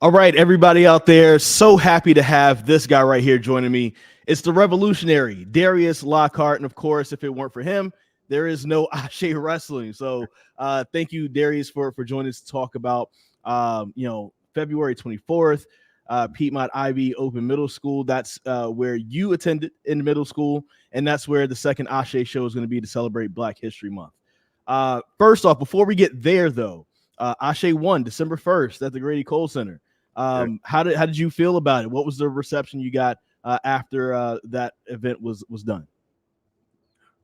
All right, everybody out there, so happy to have this guy right here joining me. It's the revolutionary Darius Lockhart, and of course, if it weren't for him, there is no Ashe Wrestling. So, thank you, Darius, for joining us to talk about, February 24th, Piedmont Ivy Open Middle School. That's where you attended in middle school, and that's where the second Ashe show is going to be to celebrate Black History Month. First off, before we get there, though, Ashe won December 1st at the Grady Cole Center. How did you feel about it? What was the reception you got after that event was done?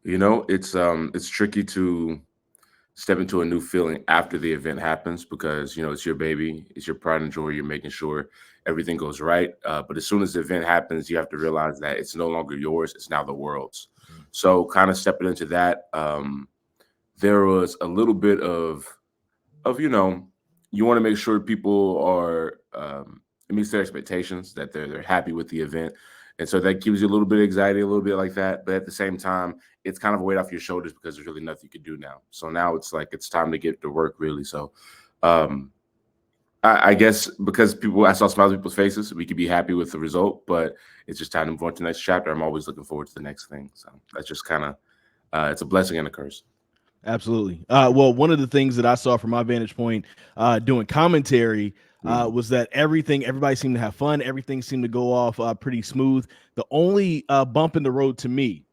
You know, it's tricky to step into a new feeling after the event happens because, you know, it's your baby, it's your pride and joy. You're making sure everything goes right. But as soon as the event happens, you have to realize that it's no longer yours. It's now the world's. So kind of stepping into that, there was a little bit of, you know, you want to make sure people are, it meets their expectations, that they're happy with the event. And so that gives you a little bit of anxiety, a little bit like that. But at the same time, it's kind of a weight off your shoulders because there's really nothing you can do now. So now it's like it's time to get to work, really. So I guess because I saw smiles on people's faces, we could be happy with the result, but it's just time to move on to the next chapter. I'm always looking forward to the next thing. So that's just kind of, it's a blessing and a curse. Absolutely. Well, one of the things that I saw from my vantage point doing commentary was that everybody seemed to have fun. Everything seemed to go off pretty smooth. The only bump in the road to me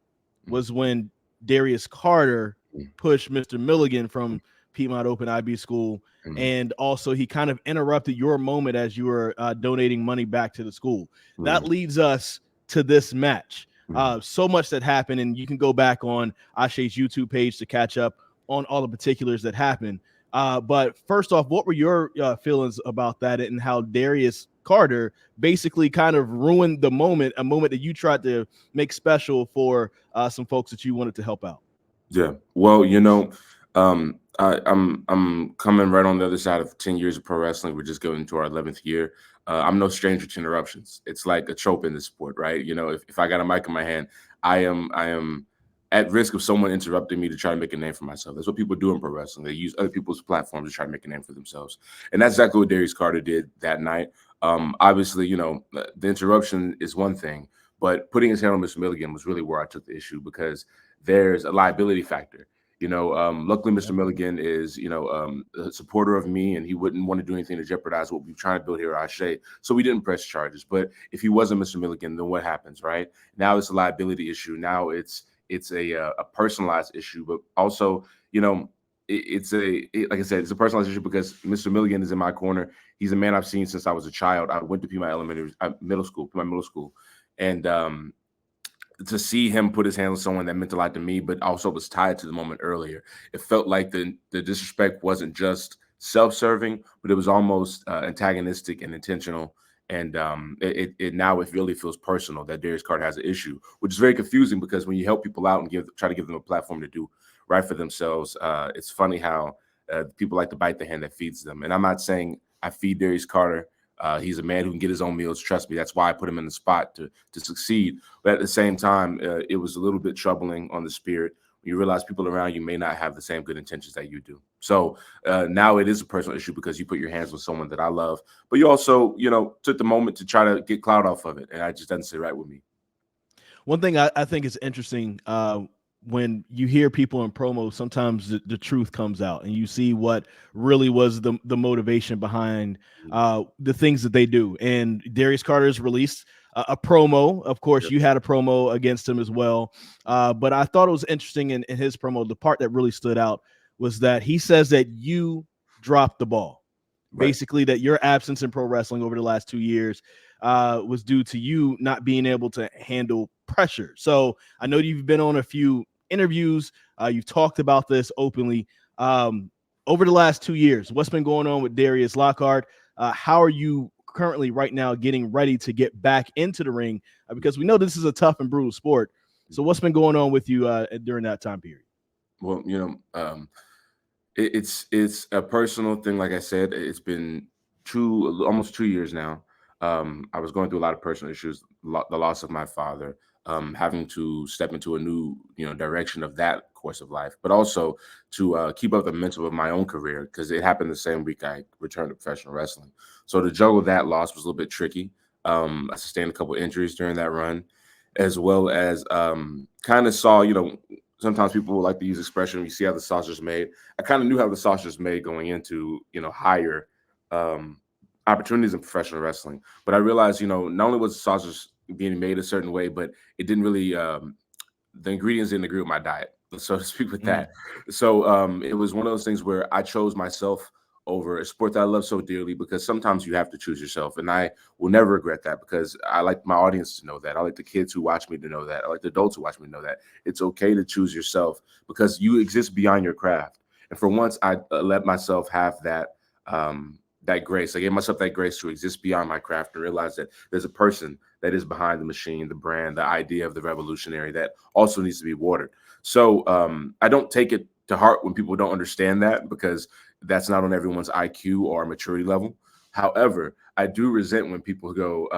was when Darius Carter pushed Mr. Milligan from Piedmont Open IB School. And also he kind of interrupted your moment as you were donating money back to the school. That leads us to this match. So much that happened, and you can go back on Ashe's YouTube page to catch up on all the particulars that happened. But first off, what were your feelings about that and how Darius Carter basically kind of ruined the moment, a moment that you tried to make special for some folks that you wanted to help out? Yeah, well, you know, I'm coming right on the other side of 10 years of pro wrestling. We're just going into our 11th year. I'm no stranger to interruptions. It's like a trope in the sport, right? You know, if I got a mic in my hand, I am at risk of someone interrupting me to try to make a name for myself. That's what people do in pro wrestling. They use other people's platforms to try to make a name for themselves. And that's exactly what Darius Carter did that night. Obviously, you know, the interruption is one thing, but putting his hand on Mr. Milligan was really where I took the issue because there's a liability factor. You know, luckily, Mr. Milligan is, you know, a supporter of me, and he wouldn't want to do anything to jeopardize what we're trying to build here at Ashe. So we didn't press charges. But if he wasn't Mr. Milligan, then what happens, right? Now it's a liability issue. Now it's a personalized issue, but also, you know, like I said, it's a personalized issue because Mr. Milligan is in my corner. He's a man I've seen since I was a child. I went to Piedmont Middle School, and to see him put his hand on someone that meant a lot to me, but also was tied to the moment earlier. It felt like the disrespect wasn't just self-serving, but it was almost antagonistic and intentional. And now it really feels personal that Darius Carter has an issue, which is very confusing because when you help people out and try to give them a platform to do right for themselves, it's funny how people like to bite the hand that feeds them. And I'm not saying I feed Darius Carter. He's a man who can get his own meals. Trust me, that's why I put him in the spot to succeed. But at the same time, it was a little bit troubling on the spirit. You realize people around you may not have the same good intentions that you do. So now it is a personal issue because you put your hands on someone that I love, but you also, you know, took the moment to try to get clout off of it. And it just doesn't sit right with me. One thing I think is interesting when you hear people in promos, sometimes the truth comes out and you see what really was the motivation behind the things that they do. And Darius Carter's released a promo. Of course, you had a promo against him as well. But I thought it was interesting in his promo. The part that really stood out was that he says that you dropped the ball. Right. Basically, that your absence in pro wrestling over the last 2 years was due to you not being able to handle pressure. So I know you've been on a few interviews. You've talked about this openly. Over the last 2 years, what's been going on with Darius Lockhart? How are you currently right now getting ready to get back into the ring? Because we know this is a tough and brutal sport. So what's been going on with you during that time period? Well, you know, it's a personal thing. Like I said, it's been almost 2 years now. I was going through a lot of personal issues, the loss of my father, having to step into a new, direction of that course of life, but also to keep up the mental of my own career, because it happened the same week I returned to professional wrestling. So to juggle that loss was a little bit tricky. I sustained a couple injuries during that run, as well as kind of saw, sometimes people like to use expression, you see how the sausage is made. I kind of knew how the sausage is made going into, higher opportunities in professional wrestling. But I realized, not only was the sausage being made a certain way, but it didn't really, the ingredients didn't agree with my diet, so to speak, with that. So it was one of those things where I chose myself over a sport that I love so dearly, because sometimes you have to choose yourself. And I will never regret that, because I like my audience to know that. I like the kids who watch me to know that. I like the adults who watch me to know that. It's okay to choose yourself, because you exist beyond your craft. And for once, I let myself have that that grace. I gave myself that grace to exist beyond my craft and realize that there's a person that is behind the machine, the brand, the idea of the revolutionary that also needs to be watered. So I don't take it to heart when people don't understand that, because that's not on everyone's IQ or maturity level. However, I do resent when people go,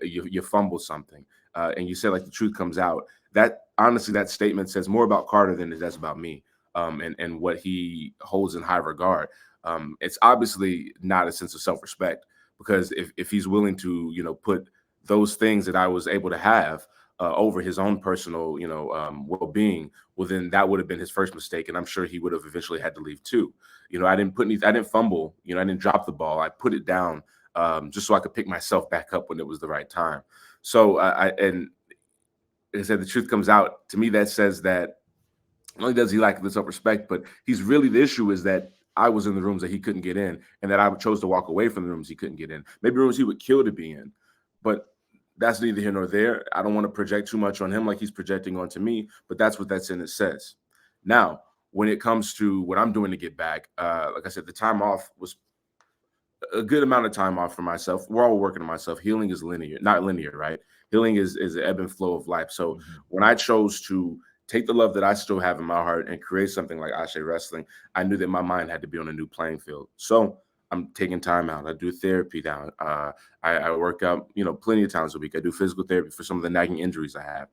you fumble something, and you say, like, the truth comes out. That honestly, that statement says more about Carter than it does about me, and what he holds in high regard. It's obviously not a sense of self-respect, because if he's willing to, put those things that I was able to have over his own personal, well-being, well, then that would have been his first mistake, and I'm sure he would have eventually had to leave too. I didn't fumble, I didn't drop the ball. I put it down just so I could pick myself back up when it was the right time. So and like I said, the truth comes out. To me, that says that not only does he lack the self-respect, but he's really, the issue is that I was in the rooms that he couldn't get in, and that I chose to walk away from the rooms he couldn't get in. Maybe rooms he would kill to be in, but that's neither here nor there. I don't want to project too much on him like he's projecting onto me, but that's what that sentence says. Now, when it comes to what I'm doing to get back, like I said, the time off was a good amount of time off for myself. We're all working on myself. Healing is not linear, right? Healing is an ebb and flow of life. So when I chose to take the love that I still have in my heart and create something like Ashe Wrestling, I knew that my mind had to be on a new playing field. So I'm taking time out. I do therapy now. I work out, plenty of times a week. I do physical therapy for some of the nagging injuries I have.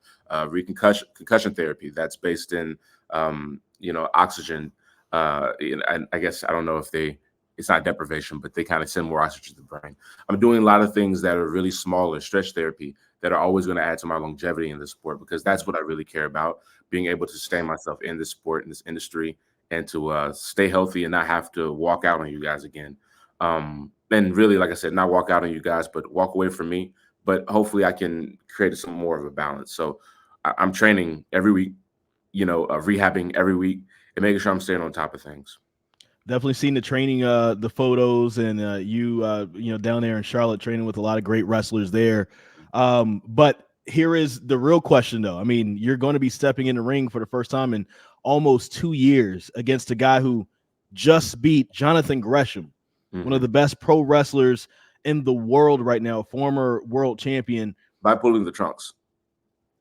Concussion therapy that's based in, oxygen. I guess I don't know if it's not deprivation, but they kind of send more oxygen to the brain. I'm doing a lot of things that are really smaller, stretch therapy, that are always going to add to my longevity in this sport, because that's what I really care about, being able to sustain myself in this sport, in this industry, and to stay healthy and not have to walk out on you guys again. And really, like I said, not walk out on you guys, but walk away from me. But hopefully I can create some more of a balance. So I'm training every week, rehabbing every week, and making sure I'm staying on top of things. Definitely seen the training, the photos, and you down there in Charlotte training with a lot of great wrestlers there. But here is the real question, though. I mean, you're going to be stepping in the ring for the first time in almost 2 years against a guy who just beat Jonathan Gresham, one of the best pro wrestlers in the world right now, former world champion. By pulling the trunks.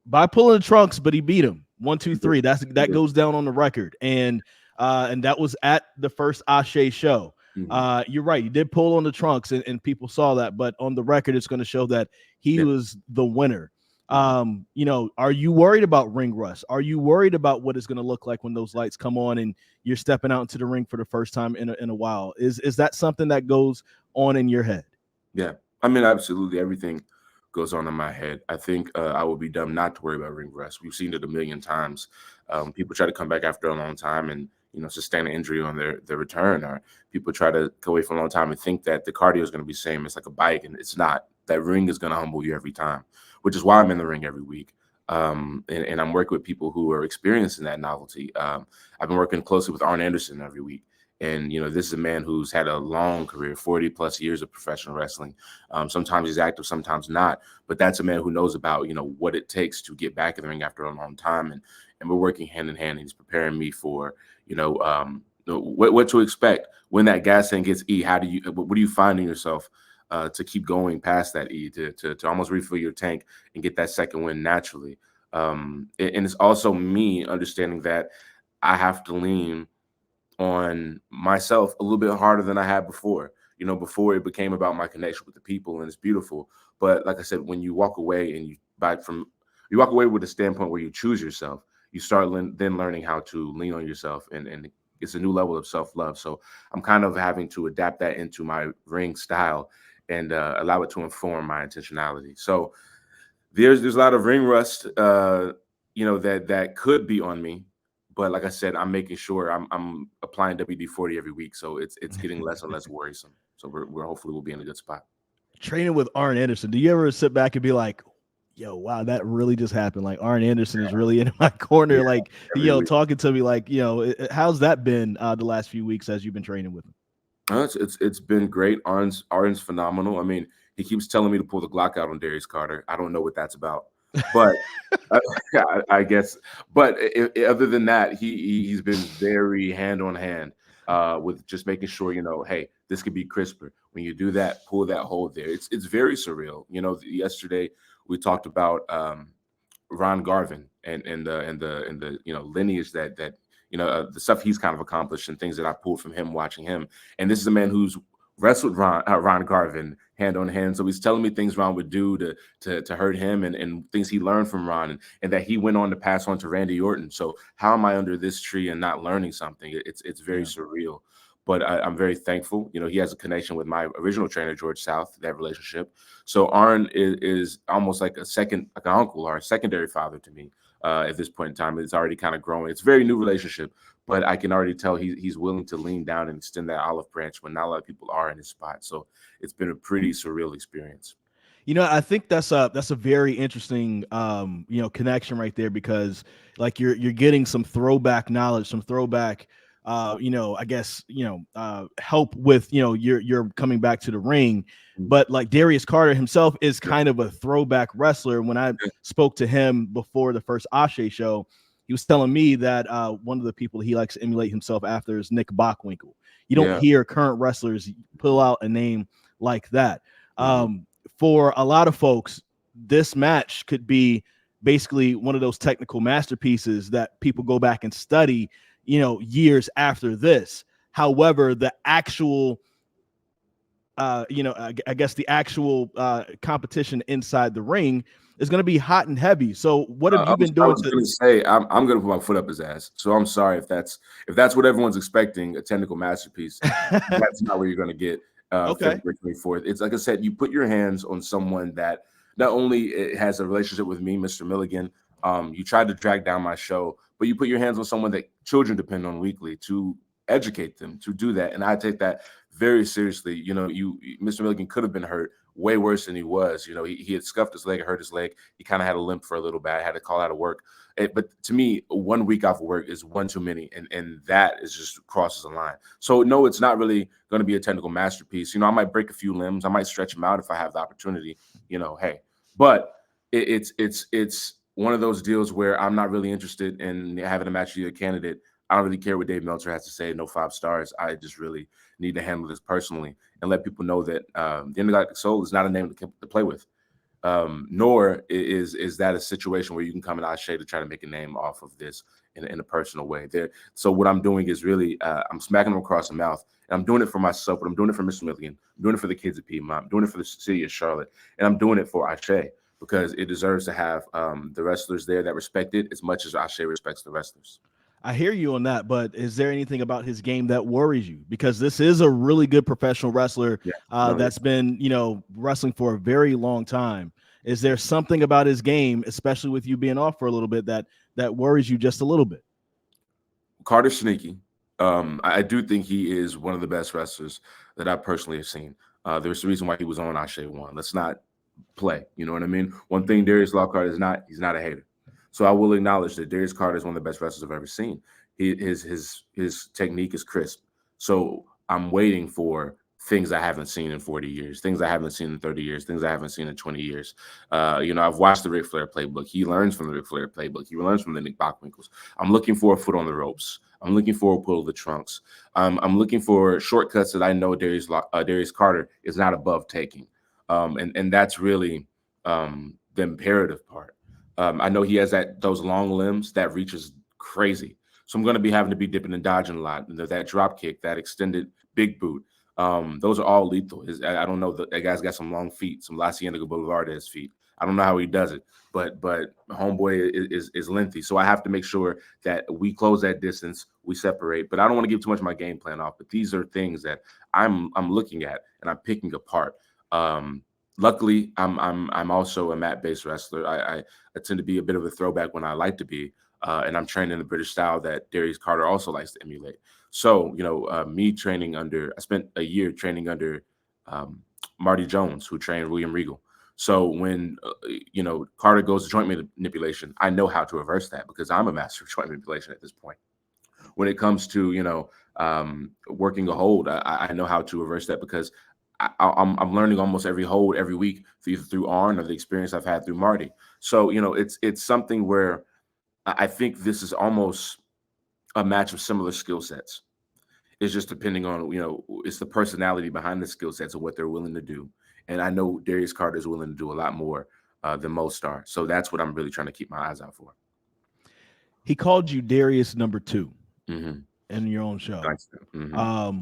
But he beat him 1, 2, 3. That goes down on the record, and that was at the first Ashe show. You're right, you did pull on the trunks, and people saw that, but on the record, it's going to show that he was the winner. Are you worried about ring rust? Are you worried about what it's going to look like when those lights come on and you're stepping out into the ring for the first time in a while? Is that something that goes on in your head? Yeah, I mean, absolutely. Everything goes on in my head. I think I would be dumb not to worry about ring rust. We've seen it a million times. People try to come back after a long time and sustain an injury on their return, or people try to go away for a long time and think that the cardio is going to be the same. It's like a bike, and it's not. That ring is going to humble you every time, which is why I'm in the ring every week. And I'm working with people who are experiencing that novelty. I've been working closely with Arn Anderson every week. And, this is a man who's had a long career, 40 plus years of professional wrestling. Sometimes he's active, sometimes not. But that's a man who knows about, what it takes to get back in the ring after a long time. And we're working hand in hand. He's preparing me for, what to expect when that gas tank gets E. What do you find in yourself to keep going past that E, to almost refill your tank and get that second win naturally? And it's also me understanding that I have to lean on myself a little bit harder than I had before. Before it became about my connection with the people, and it's beautiful. But like I said, when you walk away and you buy from you walk away with a standpoint where you choose yourself. You start then learning how to lean on yourself, and it's a new level of self-love. So I'm kind of having to adapt that into my ring style and allow it to inform my intentionality. So there's a lot of ring rust, you know, that could be on me. But like I said, I'm making sure I'm applying WD-40 every week, so it's getting less and less worrisome. So we're hopefully we'll be in a good spot. Training with Arn Anderson, do you ever sit back and be like, yo, wow, that really just happened? Like Arn Anderson is really in my corner, Yeah, like, every you know, week. talking to me, like, you know, how's that been the last few weeks as you've been training with him? It's been great. Arn's phenomenal. I mean, he keeps telling me to pull the Glock out on Darius Carter. I don't know what that's about, but I guess. But other than that, he's been very hand on hand with just making sure, you know, hey, this could be crisper. When you do that, pull that hold there. It's very surreal. You know, yesterday we talked about Ron Garvin and the you know lineage that you know the stuff he's kind of accomplished and things that I pulled from him watching him. And this is a man who's wrestled Ron Garvin hand on hand. So he's telling me things Ron would do to hurt him and things he learned from Ron and that he went on to pass on to Randy Orton. So how am I under this tree and not learning something? It's very surreal. But I'm very thankful. You know, he has a connection with my original trainer, George South, that relationship. So Arn is almost like an uncle or a secondary father to me at this point in time. It's already kind of growing. It's a very new relationship, but I can already tell he's willing to lean down and extend that olive branch when not a lot of people are in his spot. So it's been a pretty surreal experience. You know, I think that's a very interesting you know, connection right there, because like you're getting some throwback knowledge, some throwback you know, I guess, you know, help with, you know, you're coming back to the ring. But like Darius Carter himself is kind of a throwback wrestler. When I spoke to him before the first ASÉ show, he was telling me that one of the people he likes to emulate himself after is Nick Bockwinkel. You don't hear current wrestlers pull out a name like that. For a lot of folks, this match could be basically one of those technical masterpieces that people go back and study, you know, years after this. However, the actual you know, I guess the actual competition inside the ring is going to be hot and heavy. So what have you been I doing? was going to say I'm going to put my foot up his ass. So I'm sorry if that's what everyone's expecting, a technical masterpiece. That's not what you're going to get. Okay. February 24th. It's like I said, you put your hands on someone that not only has a relationship with me, Mr. Milligan. You tried to drag down my show, but you put your hands on someone that children depend on weekly to educate them to do that, and I take that very seriously. You know, Mr. Milligan could have been hurt way worse than he was. You know, he had scuffed his leg, hurt his leg. He kind of had a limp for a little bit. I had to call out of work. But to me, 1 week off of work is one too many, and that is just crosses a line. So no, it's not really going to be a technical masterpiece. You know, I might break a few limbs, I might stretch them out if I have the opportunity. You know, hey, but it's one of those deals where I'm not really interested in having a match with either candidate. I don't really care what Dave Meltzer has to say. No 5 stars. I just really need to handle this personally and let people know that the Intergalactic Soul is not a name to play with. Nor is that a situation where you can come in ASÉ to try to make a name off of this in a personal way. So what I'm doing is really I'm smacking them across the mouth, and I'm doing it for myself, but I'm doing it for Mr. Milligan. I'm doing it for the kids at Piedmont. I'm doing it for the city of Charlotte, and I'm doing it for ASÉ because it deserves to have the wrestlers there that respect it as much as ASÉ respects the wrestlers. I hear you on that, but is there anything about his game that worries you? Because this is a really good professional wrestler that's been, you know, wrestling for a very long time. Is there something about his game, especially with you being off for a little bit, that worries you just a little bit? Carter's sneaky. I do think he is one of the best wrestlers that I personally have seen. There's a reason why he was on ASÉ 1. Let's not play. You know what I mean? One thing Darius Lockhart is not, he's not a hater. So I will acknowledge that Darius Carter is one of the best wrestlers I've ever seen. His technique is crisp. So I'm waiting for things I haven't seen in 40 years, things I haven't seen in 30 years, things I haven't seen in 20 years. You know, I've watched the Ric Flair playbook. He learns from the Ric Flair playbook. He learns from the Nick Bockwinkles. I'm looking for a foot on the ropes. I'm looking for a pull of the trunks. I'm looking for shortcuts that I know Darius Carter is not above taking. And that's really the imperative part. I know he has those long limbs that reaches crazy. So I'm going to be having to be dipping and dodging a lot. That drop kick, that extended big boot, those are all lethal. I don't know. That guy's got some long feet, some La Cienega Boulevard feet. I don't know how he does it, but homeboy is lengthy. So I have to make sure that we close that distance, we separate. But I don't want to give too much of my game plan off. But these are things that I'm looking at and I'm picking apart. Luckily, I'm also a mat-based wrestler. I tend to be a bit of a throwback when I like to be, and I'm trained in the British style that Darius Carter also likes to emulate. So, you know, me training under, I spent a year training under Marty Jones, who trained William Regal. So when, you know, Carter goes to joint manipulation, I know how to reverse that because I'm a master of joint manipulation at this point. When it comes to, you know, working a hold, I know how to reverse that because I'm learning almost every hold every week, either through Arn or the experience I've had through Marty. So, you know, it's something where I think this is almost a match of similar skill sets. It's just depending on, you know, it's the personality behind the skill sets of what they're willing to do. And I know Darius Carter is willing to do a lot more than most are. So that's what I'm really trying to keep my eyes out for. He called you Darius #2 in your own show. Nice. Yeah.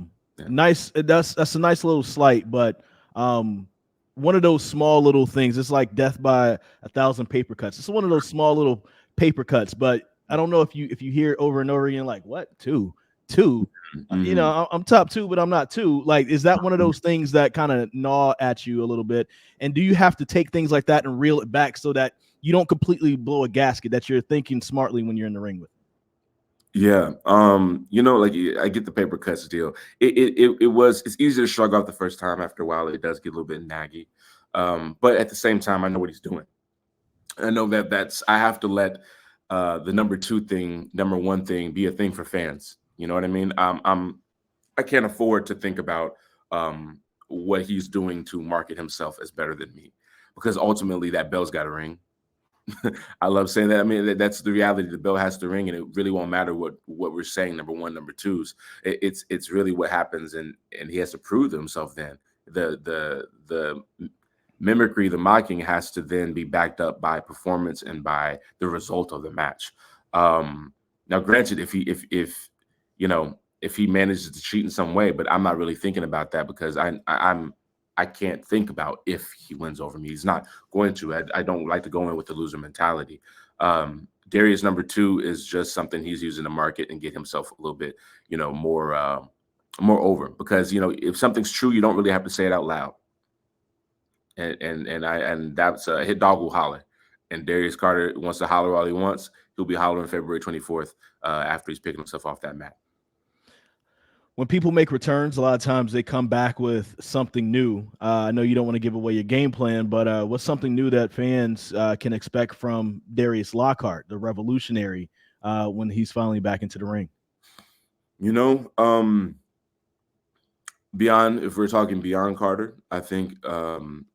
Nice. That's a nice little slight, but one of those small little things. It's like death by 1,000 paper cuts. It's one of those small little paper cuts, but I don't know if you hear it over and over again, like, what, two, you know, I'm top 2, but I'm not 2. Like, is that one of those things that kind of gnaw at you a little bit? And do you have to take things like that and reel it back so that you don't completely blow a gasket, that you're thinking smartly when you're in the ring with? Yeah. You know, like, I get the paper cuts deal. It's easy to shrug off the first time. After a while, it does get a little bit naggy. But at the same time, I know what he's doing. I know I have to let the number one thing be a thing for fans. You know what I mean? I can't afford to think about what he's doing to market himself as better than me, because ultimately that bell's got to ring. I love saying that. I mean, that's the reality. The bell has to ring, and it really won't matter what we're saying. Number one, number twos. It's really what happens, and he has to prove to himself. Then the mimicry, the mocking, has to then be backed up by performance and by the result of the match. Now, granted, if you know, if he manages to cheat in some way, but I'm not really thinking about that because I can't think about if he wins over me. He's not going to. I don't like to go in with the loser mentality. Darius #2 is just something he's using to market and get himself a little bit, you know, more over, because, you know, if something's true, you don't really have to say it out loud. And that's hit dog will holler. And Darius Carter wants to holler all he wants. He'll be hollering February 24th after he's picking himself off that mat. When people make returns, a lot of times they come back with something new. I know you don't want to give away your game plan, but what's something new that fans can expect from Darius Lockhart, the revolutionary, when he's finally back into the ring? You know, if we're talking beyond Carter, I think you'll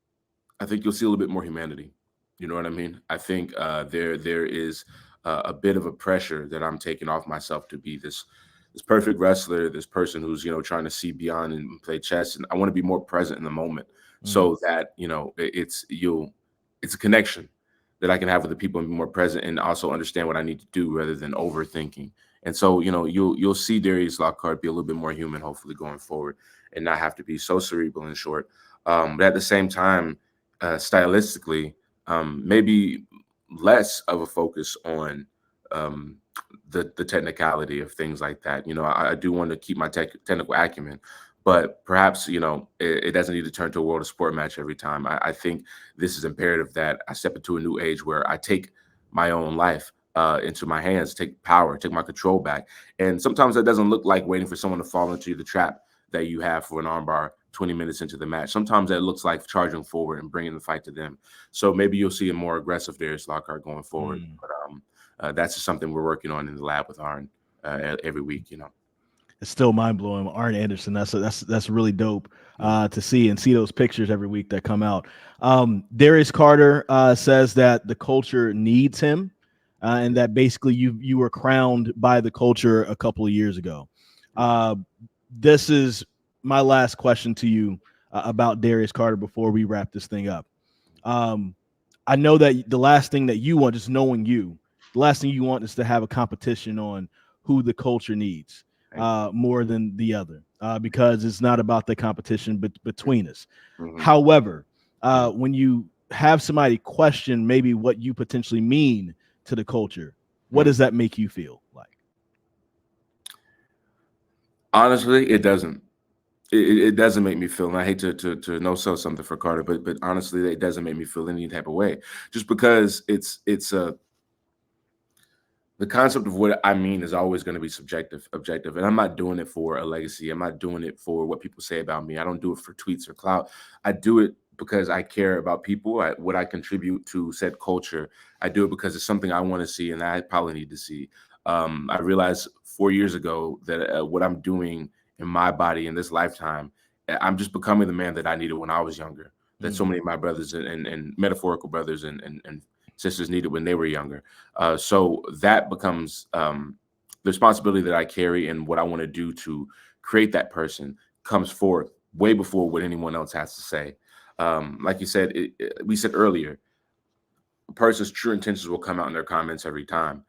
see a little bit more humanity. You know what I mean? I think there is a bit of a pressure that I'm taking off myself to be this perfect wrestler, this person who's, you know, trying to see beyond and play chess. And I want to be more present in the moment so that, you know, it's a connection that I can have with the people and be more present and also understand what I need to do rather than overthinking. And so, you know, you'll see Darius Lockhart be a little bit more human, hopefully, going forward, and not have to be so cerebral and short. But at the same time, stylistically, maybe less of a focus on the technicality of things like that. You know, I do want to keep my technical acumen, but perhaps, you know, it doesn't need to turn to a world of sport match every time. I think this is imperative that I step into a new age where I take my own life into my hands, take power, take my control back. And sometimes that doesn't look like waiting for someone to fall into the trap that you have for an armbar 20 minutes into the match. Sometimes that looks like charging forward and bringing the fight to them. So maybe you'll see a more aggressive Darius Lockhart going forward. But that's just something we're working on in the lab with Arn every week. You know, it's still mind blowing. Arn Anderson, that's really dope to see those pictures every week that come out. Darius Carter says that the culture needs him, and that basically you were crowned by the culture a couple of years ago. This is my last question to you about Darius Carter before we wrap this thing up. I know that the last thing that you want, just knowing you, the last thing you want is to have a competition on who the culture needs more than the other, because it's not about the competition between us. However, when you have somebody question maybe what you potentially mean to the culture, what does that make you feel like? Honestly, it doesn't. It doesn't make me feel, and I hate to no sell something for Carter, but honestly, it doesn't make me feel any type of way, just because it's the concept of what I mean is always going to be objective, and I'm not doing it for a legacy. I'm not doing it for what people say about me. I don't do it for tweets or clout. I do it because I care about people, what I contribute to said culture. I do it because it's something I want to see, and I probably need to see. I realized 4 years ago that what I'm doing in my body in this lifetime, I'm just becoming the man that I needed when I was younger. That so many of my brothers and metaphorical brothers and sisters needed when they were younger. So that becomes the responsibility that I carry, and what I want to do to create that person comes forth way before what anyone else has to say. Like you said, we said earlier, a person's true intentions will come out in their comments every time.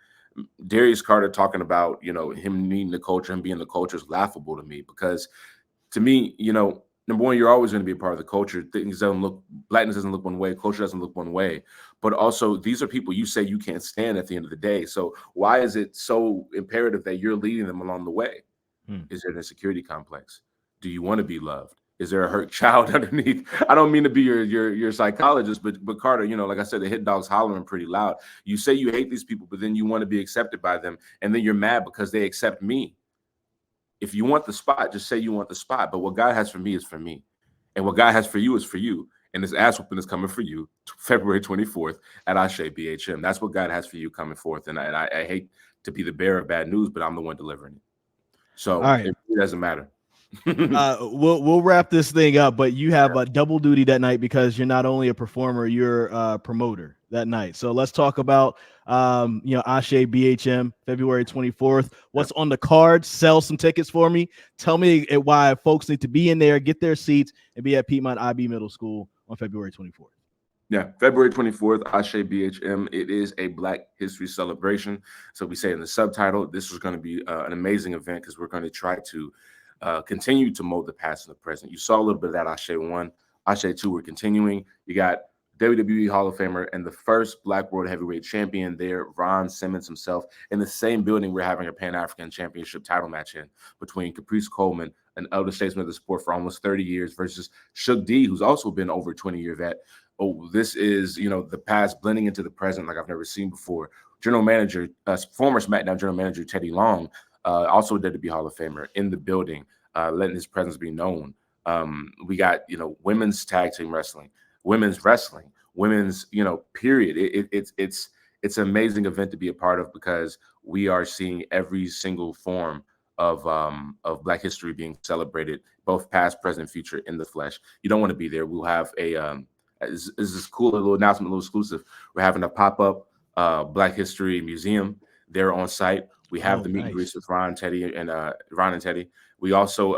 Darius Carter talking about, him needing the culture and being the culture is laughable to me, because to me, number one, you're always going to be a part of the culture. Blackness doesn't look one way, culture doesn't look one way. But also, these are people you say you can't stand at the end of the day. So why is it so imperative that you're leading them along the way? Is there an insecurity complex? Do you want to be loved? Is there a hurt child underneath? I don't mean to be your psychologist, but Carter, like I said, the hit dog's hollering pretty loud. You say you hate these people, but then you want to be accepted by them, and then you're mad because they accept me. If you want the spot, just say you want the spot. But what God has for me is for me. And what God has for you is for you. And this ass whooping is coming for you February 24th at ASÉxBHM. That's what God has for you coming forth. And I hate to be the bearer of bad news, but I'm the one delivering it. So it doesn't matter. We'll wrap this thing up, but you have a double duty that night, because you're not only a performer, you're a promoter that night. So let's talk about ASÉxBHM February 24th. What's on the card? Sell some tickets for me. Tell me why folks need to be in there, get their seats, and be at Piedmont IB Middle School on February 24th. Yeah, February 24th, ASÉxBHM. It is a Black History celebration. So we say in the subtitle, this is going to be an amazing event, because we're going to try to continue to mold the past and the present. You saw a little bit of that Ashe 1. Ashe 2, we're continuing. You got WWE Hall of Famer and the first Black World Heavyweight Champion there, Ron Simmons himself. In the same building, we're having a Pan-African Championship title match between Caprice Coleman, an elder statesman of the sport for almost 30 years, versus SUGE D, who's also been over 20-year vet. Oh, this is, the past blending into the present like I've never seen before. General Manager, former SmackDown General Manager Teddy Long, also a WWE Hall of Famer in the building, letting his presence be known. We got, women's tag team wrestling, women's, period. It's an amazing event to be a part of, because we are seeing every single form of Black history being celebrated, both past, present, future, in the flesh. You don't want to be there. We'll have is this cool little announcement, a little exclusive. We're having a pop-up Black History Museum there on site. We have the meet and greets with Ron and Teddy. We also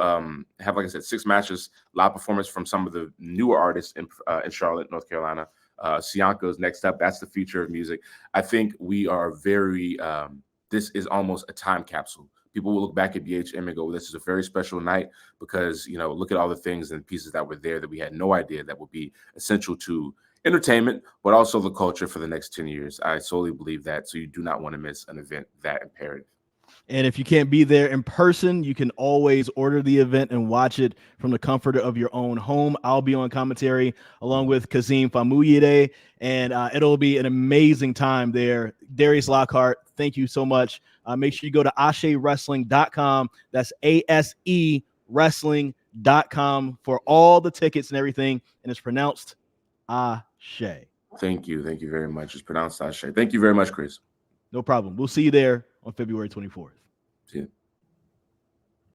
have, like I said, 6 matches, live performance from some of the newer artists in Charlotte, North Carolina. Sianka's next up. That's the future of music. I think we are very, this is almost a time capsule. People will look back at BHM and go, this is a very special night, because, look at all the things and pieces that were there that we had no idea that would be essential to entertainment, but also the culture for the next 10 years. I solely believe that. So you do not want to miss an event that imperative. And if you can't be there in person, you can always order the event and watch it from the comfort of your own home. I'll be on commentary along with Kazim Famuyide, and it'll be an amazing time there. Darius Lockhart, thank you so much. Make sure you go to ASÉwrestling.com. That's ASE wrestling.com for all the tickets and everything. And it's pronounced Ashe. Thank you. Thank you very much. It's pronounced Ashe. Thank you very much, Chris. No problem. We'll see you there on February 24th. See you.